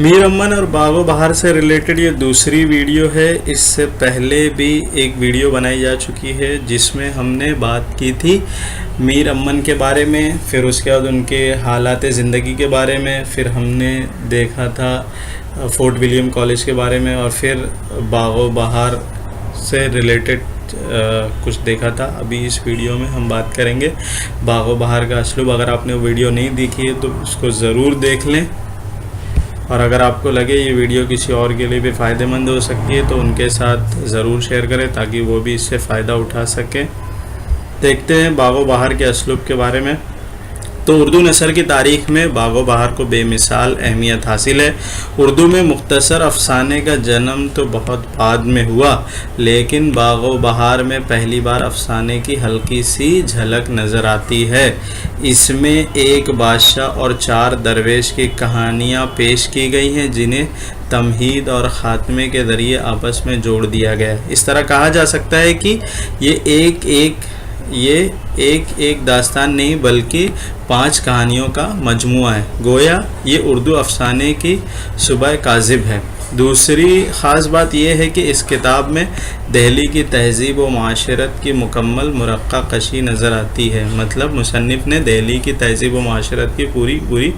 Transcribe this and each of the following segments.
मीर अमन और बागो बहार से रिलेटेड ये दूसरी वीडियो है। इससे पहले भी एक वीडियो बनाई जा चुकी है जिसमें हमने बात की थी मीर अमन के बारे में, फिर उसके बाद उनके हालात ज़िंदगी के बारे में, फिर हमने देखा था फोर्ट विलियम कॉलेज के बारे में, और फिर बागो बहार से रिलेटेड कुछ देखा था। अभी इस वीडियो में हम बात करेंगे बागो बहार का असलूब। अगर आपने वो वीडियो नहीं देखी है तो उसको ज़रूर देख लें, और अगर आपको लगे ये वीडियो किसी और के लिए भी फ़ायदेमंद हो सकती है तो उनके साथ ज़रूर शेयर करें ताकि वो भी इससे फ़ायदा उठा सकें। देखते हैं बागो बहार के असलूब के बारे में। तो उर्दू नसर की तारीख़ में बागो बहार को बेमिसाल अहमियत हासिल है। उर्दू में मुख्तसर अफसाने का जन्म तो बहुत बाद में हुआ, लेकिन बागो बहार में पहली बार अफसाने की हल्की सी झलक नज़र आती है। इसमें एक बादशाह और 4 दरवेश की कहानियाँ पेश की गई हैं जिन्हें तमहीद और ख़ात्मे के ज़रिए आपस में जोड़ दिया गया। इस तरह कहा जा सकता है कि ये एक दास्तान नहीं बल्कि 5 कहानियों का मजमुआ है। गोया ये उर्दू अफसाने की सुबह काज़िब है। दूसरी ख़ास बात यह है कि इस किताब में दहली की तहज़ीब व माशरत की मुकम्मल मुरक्का कशी नज़र आती है। मतलब मुसन्निफ़ ने दहली की तहज़ीब व माशरत की पूरी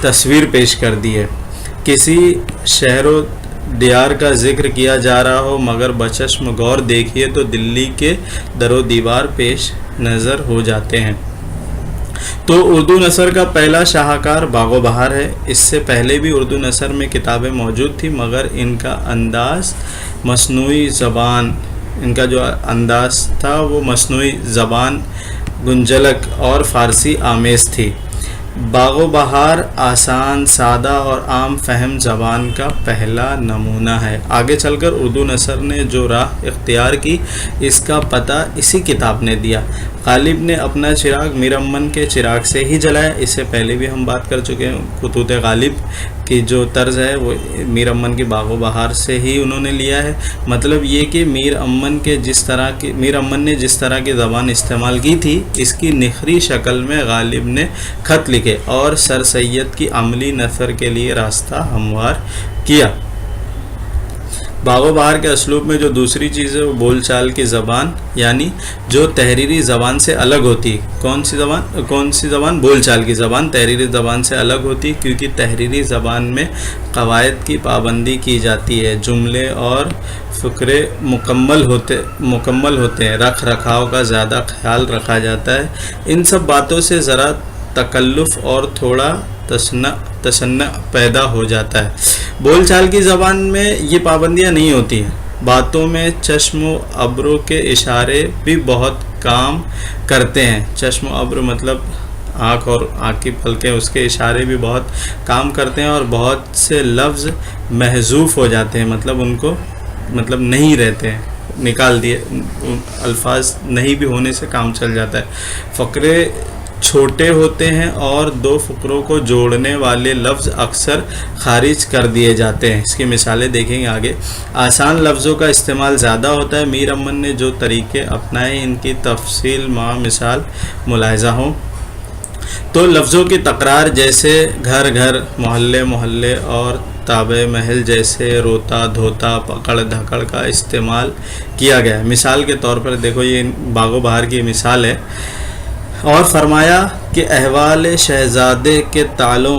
तस्वीर पेश कर दी है। किसी शहरों दियार का ज़िक्र किया जा रहा हो मगर बचश्म गौर देखिए तो दिल्ली के दरो दीवार पेश नज़र हो जाते हैं। तो उर्दू नसर का पहला शाहकार बागो बहार है। इससे पहले भी उर्दू नसर में किताबें मौजूद थी मगर इनका अंदाज़ मसनूई ज़बान, इनका जो अंदाज़ था वो मसनूई ज़बान, गुंजलक और फ़ारसी आमेज़ थी। बागो बहार आसान, सादा और आम फहम ज़बान का पहला नमूना है। आगे चलकर उर्दू नसर ने जो राह इख्तियार की इसका पता इसी किताब ने दिया। गालिब ने अपना चिराग मीर अमन के चिराग से ही जलाया। इससे पहले भी हम बात कर चुके हैं। खुतूत गालिब की जो तर्ज है वो मीर अमन की बागो बहार से ही उन्होंने लिया है। मतलब ये कि मीर अमन ने जिस तरह की ज़बान इस्तेमाल की थी इसकी निखरी शक्ल में गालिब ने ख़त लिखे और सर सैयद की अमली नसर के लिए रास्ता हमवार किया। बागो बहार के असलूब में जो दूसरी चीज़ है वो बोल चाल की ज़बान, यानी जो तहरीरी ज़बान से अलग होती। कौन सी ज़बान? बोल चाल की ज़बान तहरीरी ज़बान से अलग होती, क्योंकि तहरीरी ज़बान में क़वायद की पाबंदी की जाती है, जुमले और फ़क़रे मुकम्मल होते हैं, रख रखाव का ज़्यादा ख्याल रखा जाता है। इन सब बातों से ज़रा तकल्लुफ़ और थोड़ा तसन्ना पैदा हो जाता है। बोल चाल की ज़बान में ये पाबंदियाँ नहीं होती हैं। बातों में चश्म अब्रों के इशारे भी बहुत काम करते हैं। चश्म अब्र मतलब आँख और आँख की पलकें, उसके इशारे भी बहुत काम करते हैं और बहुत से लफ्ज़ महजूफ़ हो जाते हैं, मतलब नहीं रहते हैं, निकाल दिए, अल्फाज नहीं भी होने से काम चल जाता है। फ़क़रे छोटे होते हैं और 2 फ़क़रों को जोड़ने वाले लफ्ज़ अक्सर खारिज कर दिए जाते हैं। इसकी मिसालें देखेंगे आगे। आसान लफ्ज़ों का इस्तेमाल ज़्यादा होता है। मीर अमन ने जो तरीक़े अपनाए इनकी तफसील मिसाल मुलाहिज़ा हो तो लफ्ज़ों की तकरार जैसे घर घर, मोहल्ले मोहल्ले और ताबे महल जैसे रोता धोता पकड़ धकड़ का इस्तेमाल किया गया है। मिसाल के तौर पर देखो, ये बागो बहार की मिसाल है। और फरमाया कि अहवाल शहज़ादे के तालों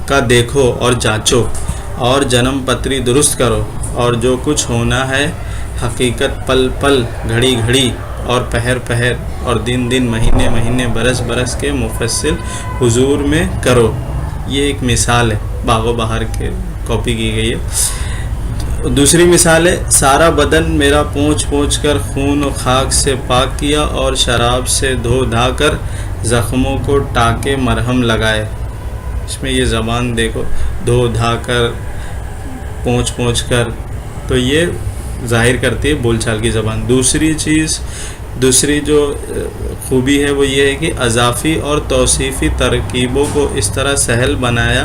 का देखो और जांचो और जन्म पत्री दुरुस्त करो, और जो कुछ होना है हकीकत पल पल, घड़ी घड़ी और पहर पहर और दिन दिन, महीने महीने, बरस बरस के मुफस्सिल हुजूर में करो। ये एक मिसाल है, बागो बहार के कॉपी की गई है। दूसरी मिसाल है, सारा बदन मेरा पोंछ पोंछ कर खून और खाक से पाक किया और शराब से धो धा कर ज़ख्मों को टाके मरहम लगाए। इसमें ये ज़बान देखो, धो धा कर, पोंछ पोंछ कर, तो ये ज़ाहिर करती है बोलचाल की ज़बान। दूसरी जो खूबी है वो ये है कि अज़ाफ़ी और तौसीफ़ी तरकीबों को इस तरह सहल बनाया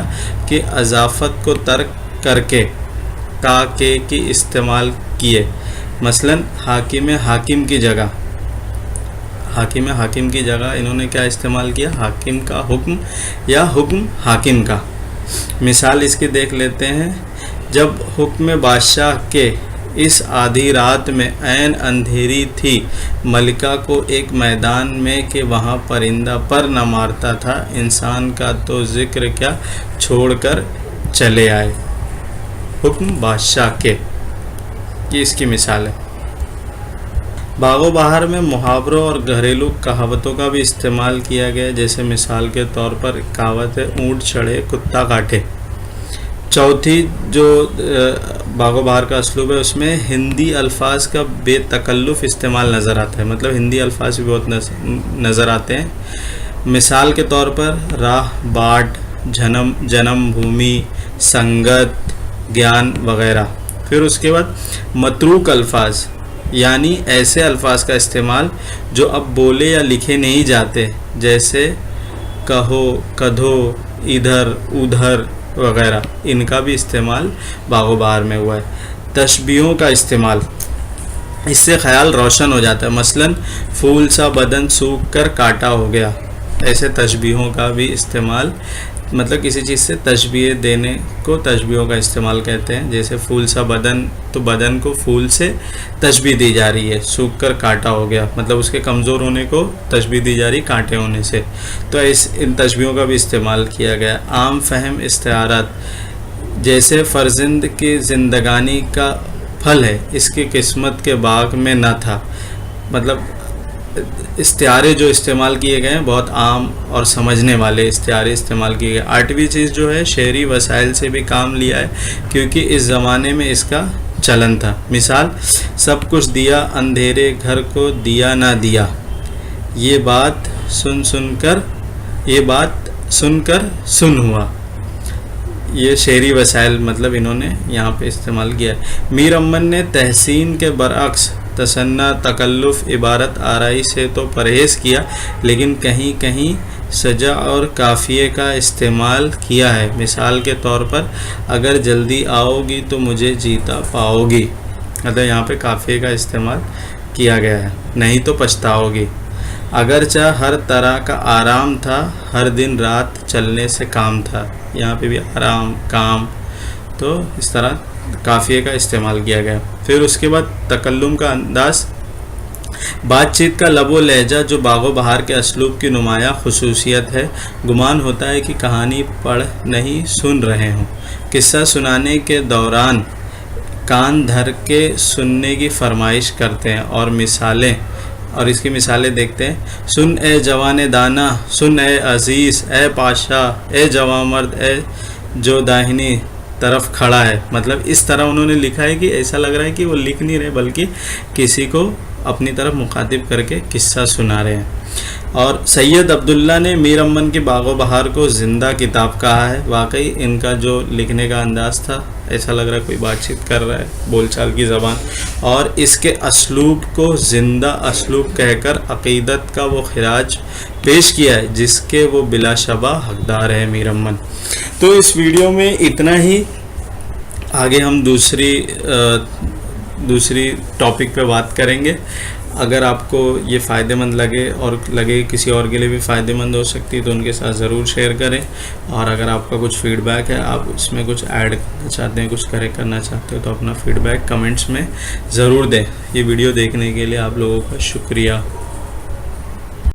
कि अज़ाफ़त को तर्क करके का के की इस्तेमाल किए। मसलन हाकिम हाकिम की जगह इन्होंने क्या इस्तेमाल किया? हाकिम का हुक्म या हुक्म हाकिम का। مثال اس کی دیکھ لیتے ہیں. جب حکم بادشاہ کے اس آدھی رات میں عین اندھیری تھی، ملکہ کو ایک میدان میں کہ وہاں پرندہ پر نہ مارتا تھا، انسان کا تو ذکر کیا چھوڑ کر چلے آئے. حکم بادشاہ کے، یہ اس کی مثال ہے. باغ و بہار میں محاوروں اور گھریلو کہاوتوں کا بھی استعمال کیا گیا، جیسے مثال کے طور پر کہاوت ہے اونٹ چڑھے کتا کاٹے. چوتھی جو باغ و بہار کا اسلوب ہے اس میں ہندی الفاظ کا بے تکلف استعمال نظر آتا ہے، مطلب ہندی الفاظ بھی بہت نظر آتے ہیں. مثال کے طور پر راہ، باٹ، جنم بھومی، سنگت، گیان وغیرہ. پھر اس کے بعد متروک الفاظ، یعنی ایسے الفاظ کا استعمال جو اب بولے یا لکھے نہیں جاتے، جیسے کہو، کدھو، ادھر، ادھر وغیرہ. ان کا بھی استعمال باغ و بہار میں ہوا ہے. تشبیہوں کا استعمال، اس سے خیال روشن ہو جاتا ہے. مثلا پھول سا بدن سوکھ کر کاٹا ہو گیا. ایسے تشبیہوں کا بھی استعمال، مطلب کسی چیز سے تشبیہ دینے کو تشبیہوں کا استعمال کہتے ہیں. جیسے پھول سا بدن، تو بدن کو پھول سے تشبیہ دی جا رہی ہے. سوکھ کر کانٹا ہو گیا، مطلب اس کے کمزور ہونے کو تشبیہ دی جا رہی کانٹے ہونے سے. تو ان تشبیہوں کا بھی استعمال کیا گیا. عام فہم استعارات، جیسے فرزند کی زندگانی کا پھل ہے، اس کی قسمت کے باغ میں نہ تھا. مطلب استعارے جو استعمال کیے گئے ہیں بہت عام اور سمجھنے والے استعارے استعمال کیے گئے. 8ویں چیز جو ہے شعری وسائل سے بھی کام لیا ہے، کیونکہ اس زمانے میں اس کا چلن تھا. مثال سب کچھ دیا اندھیرے گھر کو دیا نہ دیا، یہ بات سن کر سن ہوا. یہ شعری وسائل مطلب انہوں نے یہاں پہ استعمال کیا ہے. میر امن نے تحسین کے برعکس تصنع، تکلف، عبارت آرائی سے تو پرہیز کیا، لیکن کہیں کہیں سجع اور قافیے کا استعمال کیا ہے. مثال کے طور پر اگر جلدی آؤ گی تو مجھے جیتا پاؤ گی، مطلب یہاں پہ قافیے کا استعمال کیا گیا ہے. نہیں تو پچھتاؤ گی. اگرچہ ہر طرح کا آرام تھا، ہر دن رات چلنے سے کام تھا. یہاں پہ بھی آرام، کام، تو اس طرح قافیے کا استعمال کیا گیا. پھر اس کے بعد تکلم کا انداز، بات چیت کا لب و لہجہ جو باغ و بہار کے اسلوب کی نمایاں خصوصیت ہے. گمان ہوتا ہے کہ کہانی پڑھ نہیں سن رہے ہوں. قصہ سنانے کے دوران کان دھر کے سننے کی فرمائش کرتے ہیں. اور اس کی مثالیں دیکھتے ہیں. سن اے جوان دانا، سن اے عزیز، اے پاشا، اے جوان مرد، اے جو داہنی طرف کھڑا ہے. مطلب اس طرح انہوں نے لکھا ہے کہ ایسا لگ رہا ہے کہ وہ لکھ نہیں رہے بلکہ کسی کو اپنی طرف مخاطب کر کے قصہ سنا رہے ہیں. اور سید عبداللہ نے میر امن کی باغ و بہار کو زندہ کتاب کہا ہے. واقعی ان کا جو لکھنے کا انداز تھا ایسا لگ رہا ہے کوئی بات چیت کر رہا ہے، بول چال کی زبان، اور اس کے اسلوب کو زندہ اسلوب کہہ کر عقیدت کا وہ خراج پیش کیا ہے جس کے وہ بلا شبہ حقدار ہے میر امن. تو اس ویڈیو میں اتنا ہی. آگے ہم دوسری ٹاپک پہ بات کریں گے. اگر آپ کو یہ فائدہ مند لگے اور لگے کسی اور کے لیے بھی فائدہ مند ہو سکتی تو ان کے ساتھ ضرور شیئر کریں. اور اگر آپ کا کچھ فیڈ بیک ہے، آپ اس میں کچھ ایڈ کرنا چاہتے ہیں، کچھ کریکٹ کرنا چاہتے ہو تو اپنا فیڈ بیک کمنٹس میں ضرور دیں. یہ ویڈیو دیکھنے کے لیے آپ لوگوں کا شکریہ.